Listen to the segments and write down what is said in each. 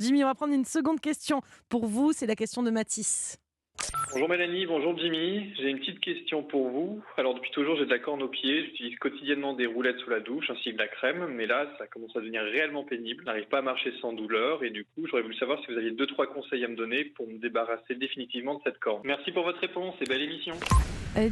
Jimmy, on va prendre une seconde question pour vous. C'est la question de Mathis. Bonjour Mélanie, bonjour Jimmy. J'ai une petite question pour vous. Alors depuis toujours j'ai de la corne aux pieds, j'utilise quotidiennement des roulettes sous la douche ainsi que de la crème, mais là ça commence à devenir réellement pénible. Je n'arrive pas à marcher sans douleur et du coup j'aurais voulu savoir si vous aviez 2-3 conseils à me donner pour me débarrasser définitivement de cette corne. Merci pour votre réponse et belle émission.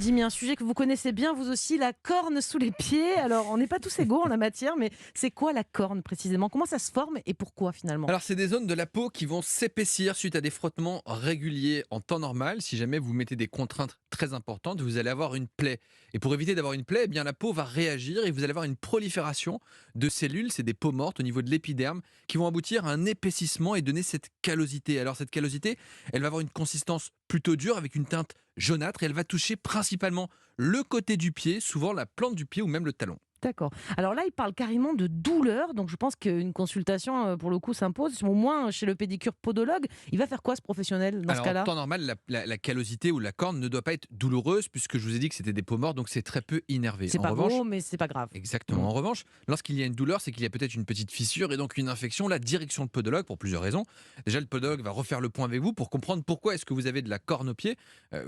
Jimmy, un sujet que vous connaissez bien, vous aussi, la corne sous les pieds. Alors, on n'est pas tous égaux en la matière, mais c'est quoi la corne précisément? Comment ça se forme et pourquoi finalement? Alors, c'est des zones de la peau qui vont s'épaissir suite à des frottements réguliers en temps normal. Si jamais vous mettez des contraintes très importantes, vous allez avoir une plaie. Et pour éviter d'avoir une plaie, eh bien, la peau va réagir et vous allez avoir une prolifération de cellules, c'est des peaux mortes au niveau de l'épiderme, qui vont aboutir à un épaississement et donner cette callosité. Alors, cette callosité, elle va avoir une consistance plutôt dure avec une teinte jaunâtre et elle va toucher principalement le côté du pied, souvent la plante du pied ou même le talon. D'accord. Alors là, il parle carrément de douleur, donc je pense qu'une consultation, pour le coup, s'impose. Au moins, chez le pédicure podologue, il va faire quoi ce professionnel dans ce Alors, en cas-là? temps normal, la callosité ou la corne ne doit pas être douloureuse puisque je vous ai dit que c'était des peaux mortes, donc c'est très peu innervé. C'est En pas revanche, gros, mais c'est pas grave. exactement. En revanche, lorsqu'il y a une douleur, c'est qu'il y a peut-être une petite fissure et donc une infection. La direction de podologue, pour plusieurs raisons. Déjà, le podologue va refaire le point avec vous pour comprendre pourquoi est-ce que vous avez de la corne au pied.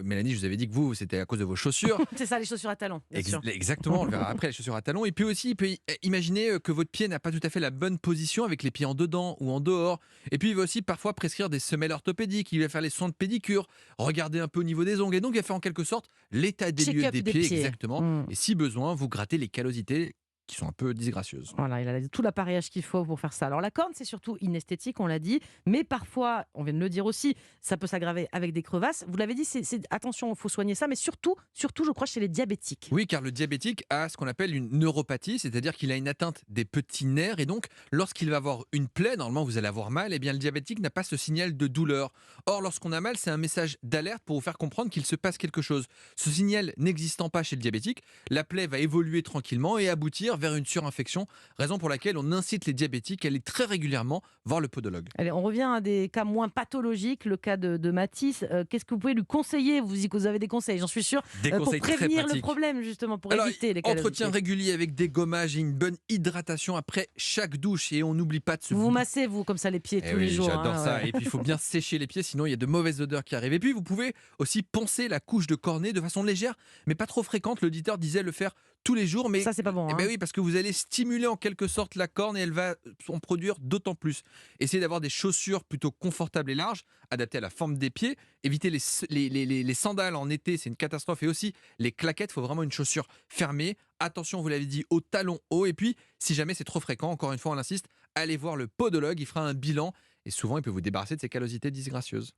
Mélanie, je vous avais dit que vous, c'était à cause de vos chaussures. C'est ça, les chaussures à talons, bien sûr. Exactement, on le verra après, les chaussures à talons. Et puis aussi, il peut imaginer que votre pied n'a pas tout à fait la bonne position avec les pieds en dedans ou en dehors. Et puis, il va aussi parfois prescrire des semelles orthopédiques. Il va faire les soins de pédicure, regarder un peu au niveau des ongles. Et donc, il va faire en quelque sorte l'état des lieux Check-up des des pieds, pieds. exactement. Hmm. Et si besoin, vous grattez les callosités qui sont un peu disgracieuses. Voilà, il a tout l'appareillage qu'il faut pour faire ça. Alors la corne, c'est surtout inesthétique, on l'a dit, mais parfois, on vient de le dire aussi, ça peut s'aggraver avec des crevasses. Vous l'avez dit, attention, il faut soigner ça, mais surtout, je crois, chez les diabétiques. Oui, car le diabétique a ce qu'on appelle une neuropathie, c'est-à-dire qu'il a une atteinte des petits nerfs et donc lorsqu'il va avoir une plaie, normalement vous allez avoir mal, et bien le diabétique n'a pas ce signal de douleur. Or, lorsqu'on a mal, c'est un message d'alerte pour vous faire comprendre qu'il se passe quelque chose. Ce signal n'existant pas chez le diabétique, la plaie va évoluer tranquillement et aboutir vers une surinfection, raison pour laquelle on incite les diabétiques à aller très régulièrement voir le podologue. Allez, on revient à des cas moins pathologiques, le cas de Matisse. Qu'est-ce que vous pouvez lui conseiller? Vous avez des conseils, j'en suis sûre, Des pour conseils très prévenir le pratiques. problème, justement, pour Alors, éviter les entretien callosités. régulier avec des gommages et une bonne hydratation après chaque douche. Et on n'oublie pas de se... Vous vous massez, vous, comme ça, les pieds Eh tous les oui, jours. j'adore Hein, ça. ouais. Et puis, il faut bien sécher les pieds, sinon il y a de mauvaises odeurs qui arrivent. Et puis, vous pouvez aussi poncer la couche de cornet de façon légère, mais pas trop fréquente. L'auditeur disait le faire tous les jours. Mais Ça, c'est pas bon. eh Hein. ben oui, parce que vous allez stimuler en quelque sorte la corne et elle va en produire d'autant plus. Essayez d'avoir des chaussures plutôt confortables et larges, adaptées à la forme des pieds. Évitez les sandales en été, c'est une catastrophe. Et aussi, les claquettes, il faut vraiment une chaussure fermée. Attention, vous l'avez dit, aux talons hauts. Et puis, si jamais c'est trop fréquent, encore une fois, on insiste, allez voir le podologue, il fera un bilan. Et souvent, il peut vous débarrasser de ces callosités disgracieuses.